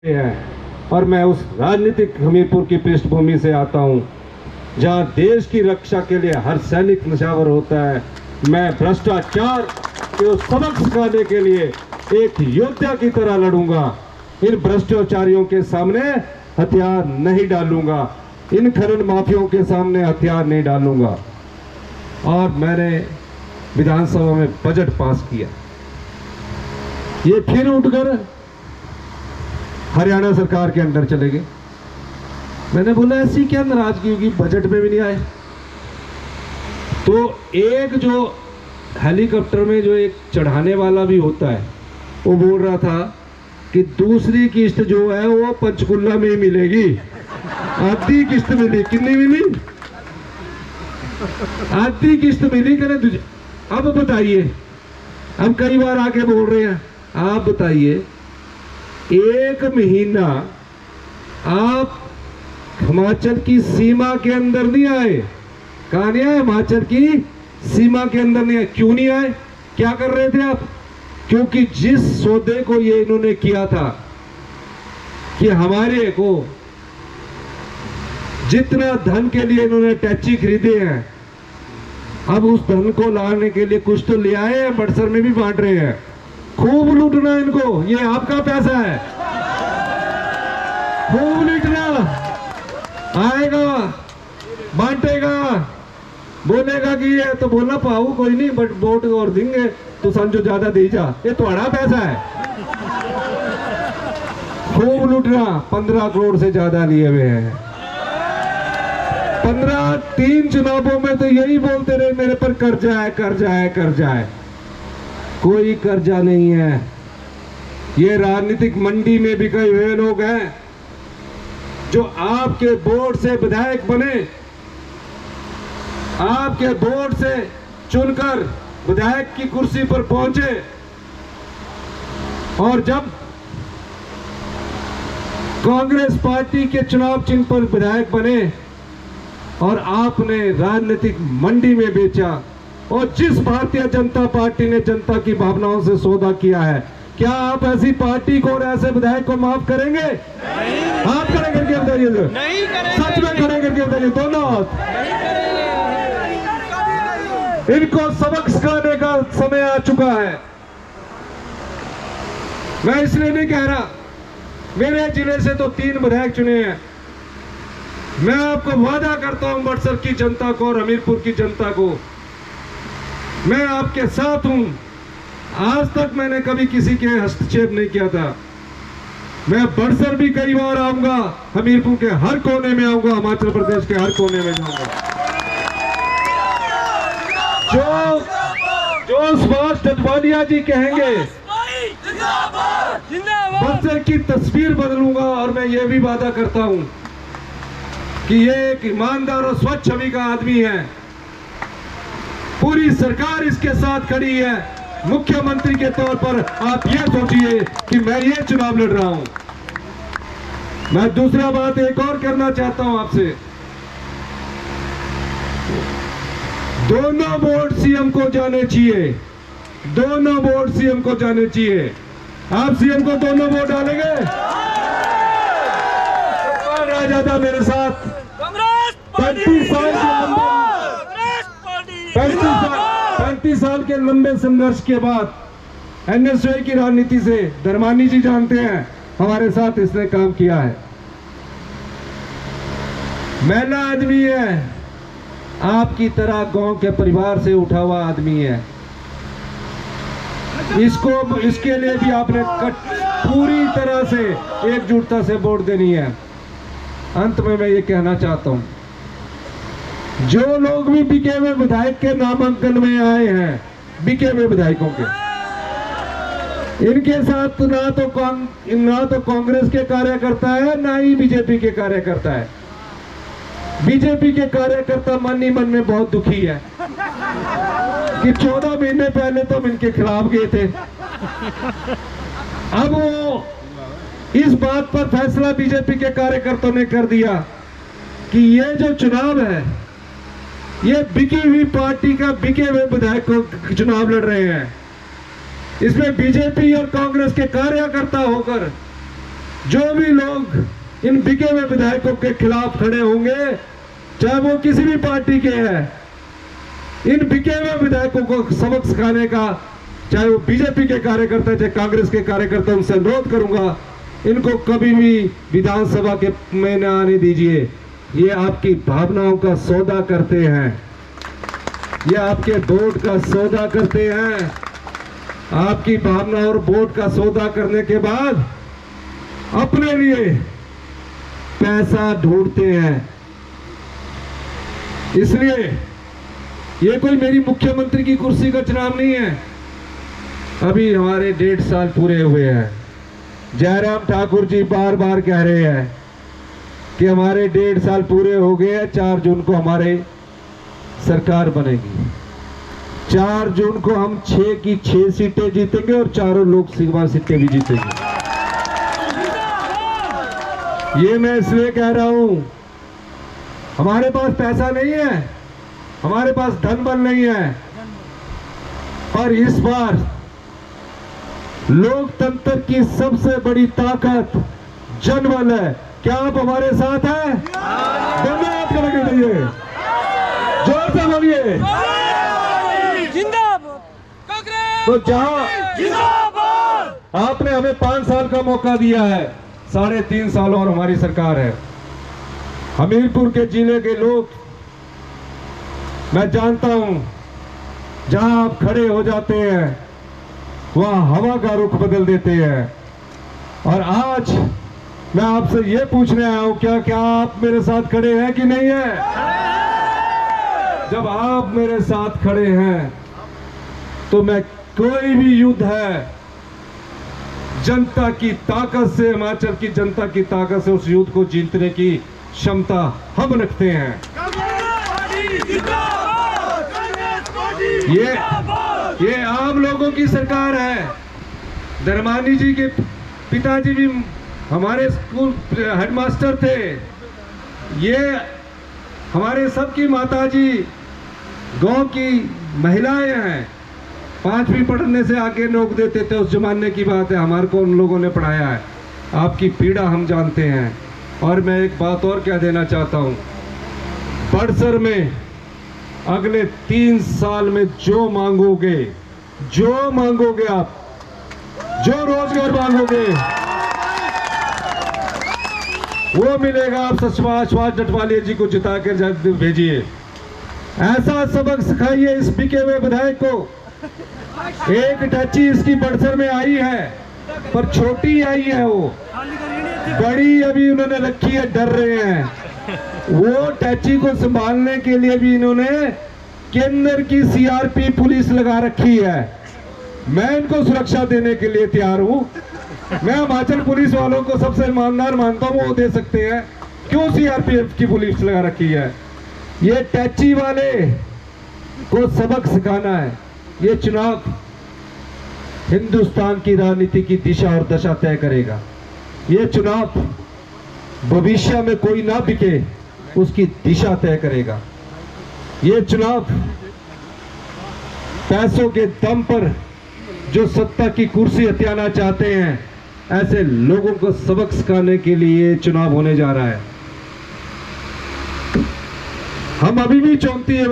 हैं और मैं उस राजनीतिक हमीरपुर की पृष्ठभूमि से आता हूं जहां देश की रक्षा के लिए हर सैनिक नशावर होता है। मैं भ्रष्टाचार को सबक सिखाने के लिए एक योद्धा की तरह लड़ूंगा। इन भ्रष्टाचारियों के सामने हथियार नहीं डालूंगा, इन खनन माफियों के सामने हथियार नहीं डालूंगा। और मैंने विधानसभा में बजट पास किया, ये फिर उठकर हरियाणा सरकार के अंदर चले गए। मैंने बोला ऐसी क्या नाराजगी होगी, बजट में भी नहीं आए। तो एक जो हेलीकॉप्टर में जो एक चढ़ाने वाला भी होता है, वो बोल रहा था कि दूसरी किस्त जो है वो पंचकुला में ही मिलेगी। आधी किस्त मिली, कितनी मिली? आधी किस्त मिली। करे अब बताइए, अब कई बार आके बोल रहे हैं, आप बताइए, एक महीना आप हिमाचल की सीमा के अंदर नहीं आए। कहां नहीं आए? हिमाचल की सीमा के अंदर नहीं आए। क्यों नहीं आए? क्या कर रहे थे आप? क्योंकि जिस सौदे को ये इन्होंने किया था कि हमारे को जितना धन के लिए इन्होंने टैक्सी खरीदे हैं, अब उस धन को लाने के लिए कुछ तो ले आए हैं, बड़सर में भी बांट रहे हैं। खूब लूटना इनको, ये आपका पैसा है। खूब लूटना, आएगा बांटेगा, बोलेगा कि ये तो बोलना पाऊ कोई नहीं, बट वोट और देंगे तो समझो ज्यादा दे जा, ये तुम्हारा पैसा है। खूब लूटना, 15 करोड़ से ज्यादा लिए हुए हैं। 3 चुनावों में तो यही बोलते रहे मेरे पर कर्जा है, कर्जा है, कर्जा है। कोई कर्जा नहीं है। ये राजनीतिक मंडी में बिके हुए लोग हैं जो आपके वोट से विधायक बने, आपके वोट से चुनकर विधायक की कुर्सी पर पहुंचे, और जब कांग्रेस पार्टी के चुनाव चिन्ह पर विधायक बने और आपने राजनीतिक मंडी में बेचा। और जिस भारतीय जनता पार्टी ने जनता की भावनाओं से सौदा किया है, क्या आप ऐसी पार्टी को और ऐसे विधायक को माफ करेंगे? आप खड़े करके बताइए, नहीं करेंगे। सच में खड़े करके बताइए, दोनों हाथ। इनको सबक सिखाने का समय आ चुका है। मैं इसलिए नहीं कह रहा, मेरे जिले से तो 3 विधायक चुने हैं। मैं आपको वादा करता हूं, बड़सर की जनता को और हमीरपुर की जनता को, मैं आपके साथ हूं। आज तक मैंने कभी किसी के हस्तक्षेप नहीं किया था। मैं बड़सर भी कई बार आऊंगा, हमीरपुर के हर कोने में आऊंगा, हिमाचल प्रदेश के हर कोने में जाऊंगा। जो सुभाष डडवालिया जी कहेंगे, बड़सर की तस्वीर बदलूंगा। और मैं ये भी वादा करता हूं कि ये एक ईमानदार और स्वच्छ छवि का आदमी है। पूरी सरकार इसके साथ खड़ी है। मुख्यमंत्री के तौर पर आप ये सोचिए कि मैं ये चुनाव लड़ रहा हूं। मैं दूसरा बात एक और करना चाहता हूं आपसे। दोनों वोट सीएम को जाने चाहिए, दोनों वोट सीएम को जाने चाहिए। आप सीएम को दोनों वोट डालेंगे? रह जाता मेरे साथ 35 साल के लंबे संघर्ष के बाद एनएसयूआई की राजनीति से, धर्मानी जी जानते हैं, हमारे साथ इसने काम किया है। महिला आदमी है, आपकी तरह गांव के परिवार से उठा हुआ आदमी है। इसके लिए भी आपने पूरी तरह से एकजुटता से वोट देनी है। अंत में मैं ये कहना चाहता हूं, जो लोग भी बिके हुए विधायक के नामांकन में आए हैं, बिके हुए विधायकों के, इनके साथ ना तो कांग्रेस के कार्यकर्ता है, ना ही बीजेपी के कार्यकर्ता है। बीजेपी के कार्यकर्ता मन ही मन में बहुत दुखी है कि 14 महीने पहले तो हम इनके खिलाफ गए थे। अब वो इस बात पर फैसला बीजेपी के कार्यकर्ताओं ने कर दिया कि ये जो चुनाव है, ये बिकी हुई पार्टी का बिके हुए विधायक को चुनाव लड़ रहे हैं। इसमें बीजेपी और कांग्रेस के कार्यकर्ता होकर जो भी लोग इन बिके हुए विधायकों के खिलाफ खड़े होंगे, चाहे वो किसी भी पार्टी के हैं, इन बिके हुए विधायकों को सबक सिखाने का, चाहे वो बीजेपी के कार्यकर्ता, चाहे कांग्रेस के कार्यकर्ता, उनसे अनुरोध करूंगा, इनको कभी भी विधानसभा के में न आने दीजिए। ये आपकी भावनाओं का सौदा करते हैं, ये आपके वोट का सौदा करते हैं। आपकी भावना और वोट का सौदा करने के बाद अपने लिए पैसा ढूंढते हैं। इसलिए ये कोई मेरी मुख्यमंत्री की कुर्सी का चुनाव नहीं है। अभी हमारे 1.5 साल पूरे हुए हैं। जयराम ठाकुर जी बार बार कह रहे हैं कि हमारे 1.5 साल पूरे हो गए हैं, 4 जून को हमारे सरकार बनेगी। 4 जून को हम 6 की 6 सीटें जीतेंगे और चारों लोकसभा सीटें भी जीतेंगे। ये मैं इसलिए कह रहा हूं, हमारे पास पैसा नहीं है, हमारे पास धन बल नहीं है, और इस बार लोकतंत्र की सबसे बड़ी ताकत जनबल है। क्या आप हमारे साथ हैं? धन्यवाद करेंगे भैया, जोर से बोलिए जिंदाबाद कांग्रेस। तो जहां आपने हमें 5 साल का मौका दिया है, 3.5 साल और हमारी सरकार है। हमीरपुर के जिले के लोग, मैं जानता हूं, जहां आप खड़े हो जाते हैं वहां हवा का रुख बदल देते हैं। और आज मैं आपसे ये पूछने आया हूं, क्या आप मेरे साथ खड़े हैं कि नहीं है? जब आप मेरे साथ खड़े हैं तो मैं कोई भी युद्ध है, जनता की ताकत से, हिमाचल की जनता की ताकत से उस युद्ध को जीतने की क्षमता हम रखते हैं। ये आम लोगों की सरकार है। धर्मानी जी के पिताजी भी हमारे स्कूल हेडमास्टर थे। ये हमारे सबकी माताजी गांव की महिलाएं हैं। 5वीं पढ़ने से आगे लोग देते थे, उस जमाने की बात है। हमारे को उन लोगों ने पढ़ाया है। आपकी पीड़ा हम जानते हैं। और मैं एक बात और कह देना चाहता हूं, बड़सर में अगले 3 साल में जो मांगोगे आप, जो रोजगार मांगोगे वो मिलेगा। आप सुभाष जटवालिया जी को जिता कर भेजिए। ऐसा सबक सिखाइए इस बिके हुए विधायक को। एक टैची इसकी बड़सर में आई है, पर छोटी आई है, वो बड़ी अभी उन्होंने रखी है, डर रहे हैं। वो टैची को संभालने के लिए भी इन्होंने केंद्र की सीआरपी पुलिस लगा रखी है। मैं इनको सुरक्षा देने के लिए तैयार हूं। मैं हिमाचल पुलिस वालों को सबसे ईमानदार मानता हूं, वो दे सकते हैं। क्यों सीआरपीएफ की पुलिस लगा रखी है? ये टैची वाले को सबक सिखाना है। ये चुनाव हिंदुस्तान की राजनीति की दिशा और दशा तय करेगा। ये चुनाव भविष्य में कोई ना बिके उसकी दिशा तय करेगा। ये चुनाव पैसों के दम पर जो सत्ता की कुर्सी हथियाना चाहते हैं, ऐसे लोगों को सबक सिखाने के लिए चुनाव होने जा रहा है। हम अभी भी 34